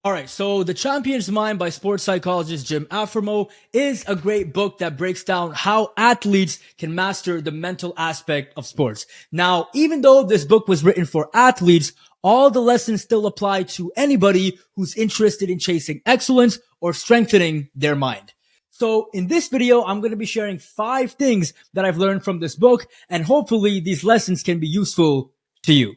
All right, so The Champion's Mind by sports psychologist Jim Afremow is a great book that breaks down how athletes can master the mental aspect of sports. Now, even though this book was written for athletes, all the lessons still apply to anybody who's interested in chasing excellence or strengthening their mind. So in this video, I'm going to be sharing 5 things that I've learned from this book, and hopefully these lessons can be useful to you.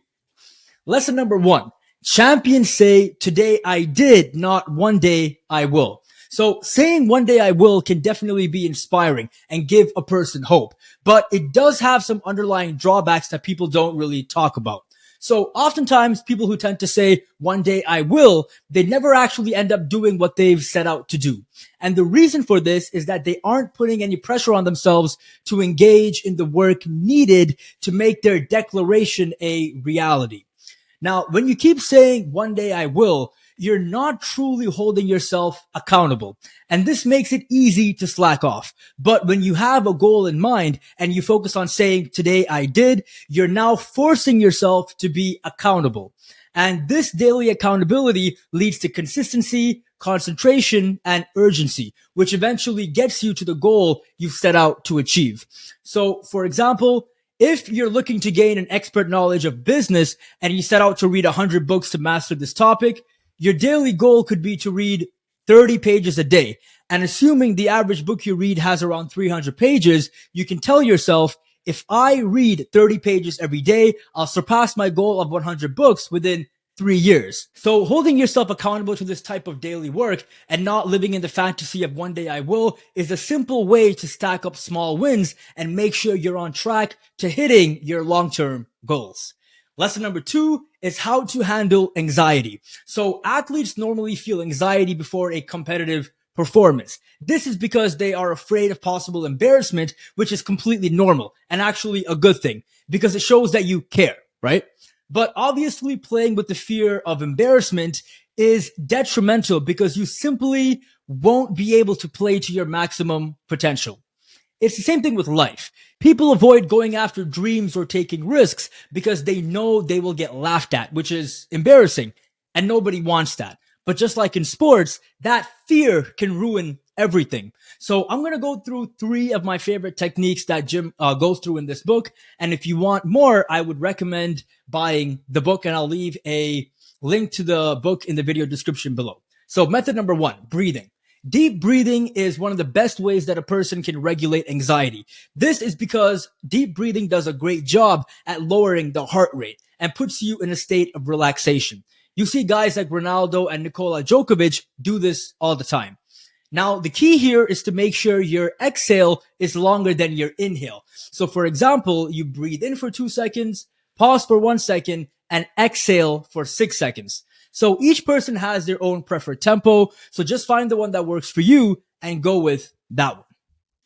Lesson number 1. Champions say, today I did, not one day I will. So saying one day I will can definitely be inspiring and give a person hope, but it does have some underlying drawbacks that people don't really talk about. So oftentimes people who tend to say one day I will, they never actually end up doing what they've set out to do. And the reason for this is that they aren't putting any pressure on themselves to engage in the work needed to make their declaration a reality. Now, when you keep saying one day I will, you're not truly holding yourself accountable. And this makes it easy to slack off. But when you have a goal in mind and you focus on saying today I did, you're now forcing yourself to be accountable. And this daily accountability leads to consistency, concentration, and urgency, which eventually gets you to the goal you've set out to achieve. So, for example, if you're looking to gain an expert knowledge of business and you set out to read 100 books to master this topic, your daily goal could be to read 30 pages a day. And assuming the average book you read has around 300 pages, you can tell yourself, if I read 30 pages every day, I'll surpass my goal of 100 books within 3 years. So holding yourself accountable to this type of daily work and not living in the fantasy of one day I will is a simple way to stack up small wins and make sure you're on track to hitting your long-term goals. Lesson number 2 is how to handle anxiety. So athletes normally feel anxiety before a competitive performance. This is because they are afraid of possible embarrassment, which is completely normal and actually a good thing because it shows that you care, right? But obviously playing with the fear of embarrassment is detrimental because you simply won't be able to play to your maximum potential. It's the same thing with life. People avoid going after dreams or taking risks because they know they will get laughed at, which is embarrassing, and nobody wants that. But just like in sports, that fear can ruin everything. So I'm going to go through 3 of my favorite techniques that Jim goes through in this book. And if you want more, I would recommend buying the book, and I'll leave a link to the book in the video description below. So method number 1, breathing. Deep breathing is one of the best ways that a person can regulate anxiety. This is because deep breathing does a great job at lowering the heart rate and puts you in a state of relaxation. You see guys like Ronaldo and Nikola Djokovic do this all the time. Now, the key here is to make sure your exhale is longer than your inhale. So for example, you breathe in for 2 seconds, pause for 1 second, and exhale for 6 seconds. So each person has their own preferred tempo. So just find the one that works for you and go with that one.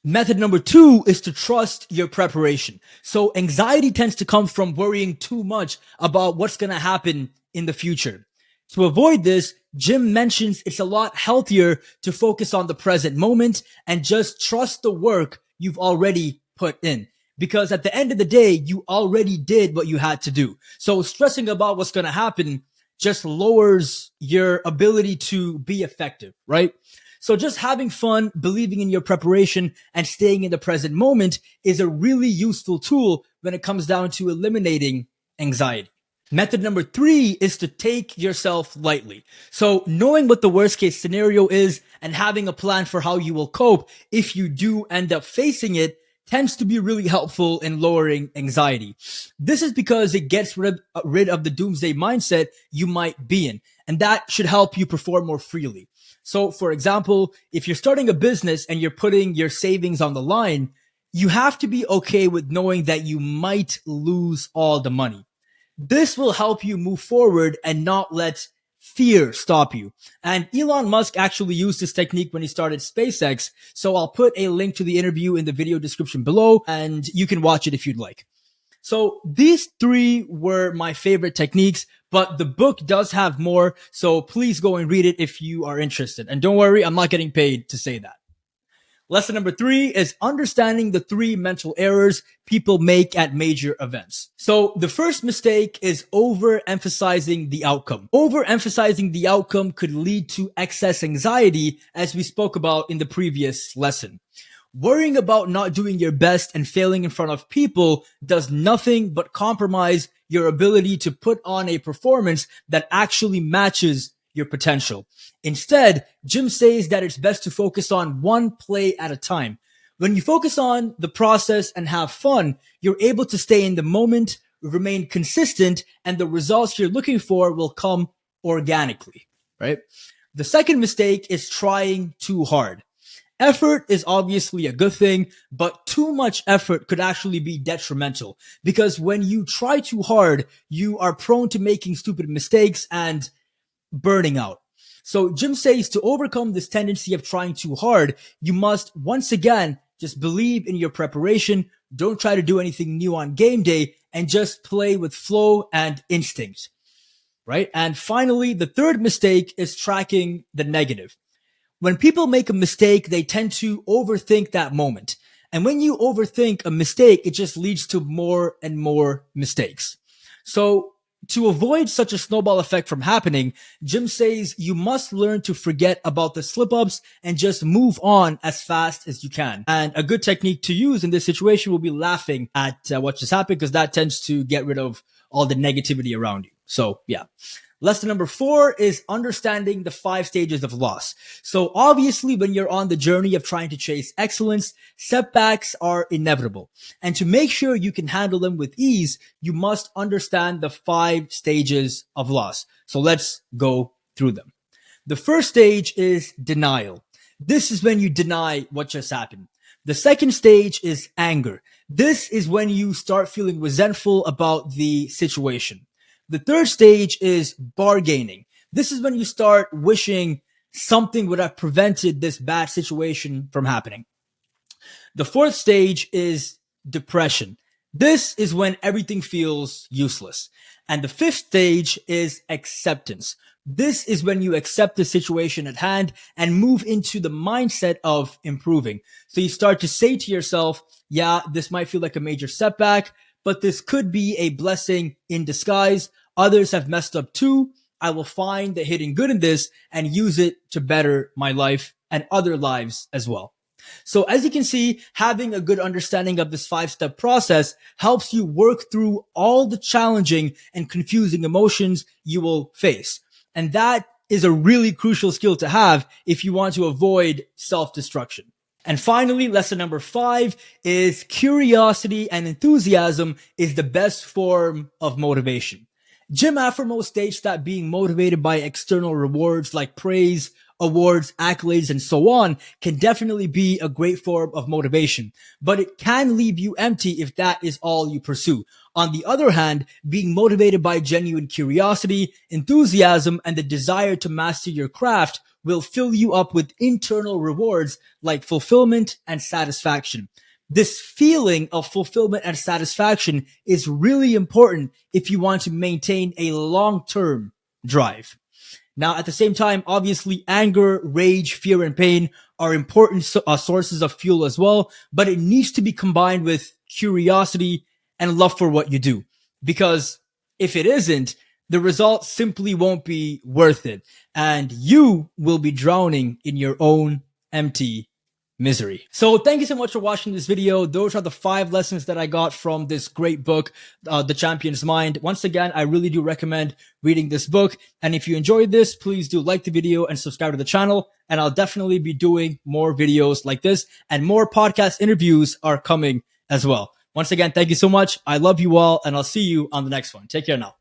Method number 2 is to trust your preparation. So anxiety tends to come from worrying too much about what's going to happen in the future. To avoid this, Jim mentions it's a lot healthier to focus on the present moment and just trust the work you've already put in. Because at the end of the day, you already did what you had to do. So stressing about what's going to happen just lowers your ability to be effective, right? So just having fun, believing in your preparation, and staying in the present moment is a really useful tool when it comes down to eliminating anxiety. Method number 3 is to take yourself lightly. So knowing what the worst case scenario is and having a plan for how you will cope if you do end up facing it tends to be really helpful in lowering anxiety. This is because it gets rid of the doomsday mindset you might be in, and that should help you perform more freely. So for example, if you're starting a business and you're putting your savings on the line, you have to be okay with knowing that you might lose all the money. This will help you move forward and not let fear stop you. And Elon Musk actually used this technique when he started SpaceX. So I'll put a link to the interview in the video description below, and you can watch it if you'd like. So these 3 were my favorite techniques, but the book does have more. So please go and read it if you are interested. And don't worry, I'm not getting paid to say that. Lesson number 3 is understanding the 3 mental errors people make at major events. So the first mistake is overemphasizing the outcome. Overemphasizing the outcome could lead to excess anxiety, as we spoke about in the previous lesson. Worrying about not doing your best and failing in front of people does nothing but compromise your ability to put on a performance that actually matches your potential. Instead, Jim says that it's best to focus on one play at a time. When you focus on the process and have fun, you're able to stay in the moment, remain consistent, and the results you're looking for will come organically, right? The second mistake is trying too hard. Effort is obviously a good thing, but too much effort could actually be detrimental, because when you try too hard, you are prone to making stupid mistakes and burning out. So Jim says to overcome this tendency of trying too hard, you must once again just believe in your preparation. Don't try to do anything new on game day and just play with flow and instinct, right? And finally, the third mistake is tracking the negative. When people make a mistake, they tend to overthink that moment. And when you overthink a mistake, it just leads to more and more mistakes. So to avoid such a snowball effect from happening, Jim says you must learn to forget about the slip-ups and just move on as fast as you can. And a good technique to use in this situation will be laughing at what just happened, because that tends to get rid of all the negativity around you. So yeah. Lesson number 4 is understanding the 5 stages of loss. So obviously, when you're on the journey of trying to chase excellence, setbacks are inevitable. And to make sure you can handle them with ease, you must understand the 5 stages of loss. So let's go through them. The first stage is denial. This is when you deny what just happened. The second stage is anger. This is when you start feeling resentful about the situation. The third stage is bargaining. This is when you start wishing something would have prevented this bad situation from happening. The fourth stage is depression. This is when everything feels useless. And the fifth stage is acceptance. This is when you accept the situation at hand and move into the mindset of improving. So you start to say to yourself, yeah, this might feel like a major setback, but this could be a blessing in disguise. Others have messed up too. I will find the hidden good in this and use it to better my life and other lives as well. So as you can see, having a good understanding of this 5-step process helps you work through all the challenging and confusing emotions you will face. And that is a really crucial skill to have if you want to avoid self-destruction. And finally, lesson number 5 is curiosity and enthusiasm is the best form of motivation. Jim Afremow states that being motivated by external rewards like praise, awards, accolades, and so on can definitely be a great form of motivation, but it can leave you empty if that is all you pursue. On the other hand, being motivated by genuine curiosity, enthusiasm, and the desire to master your craft will fill you up with internal rewards like fulfillment and satisfaction. This feeling of fulfillment and satisfaction is really important if you want to maintain a long-term drive. Now, at the same time, obviously, anger, rage, fear, and pain are important sources of fuel as well, but it needs to be combined with curiosity and love for what you do. Because if it isn't, the results simply won't be worth it, and you will be drowning in your own empty misery. So thank you so much for watching this video. Those are the 5 lessons that I got from this great book, The Champion's Mind. Once again, I really do recommend reading this book. And if you enjoyed this, please do like the video and subscribe to the channel. And I'll definitely be doing more videos like this, and more podcast interviews are coming as well. Once again, thank you so much. I love you all, and I'll see you on the next one. Take care now.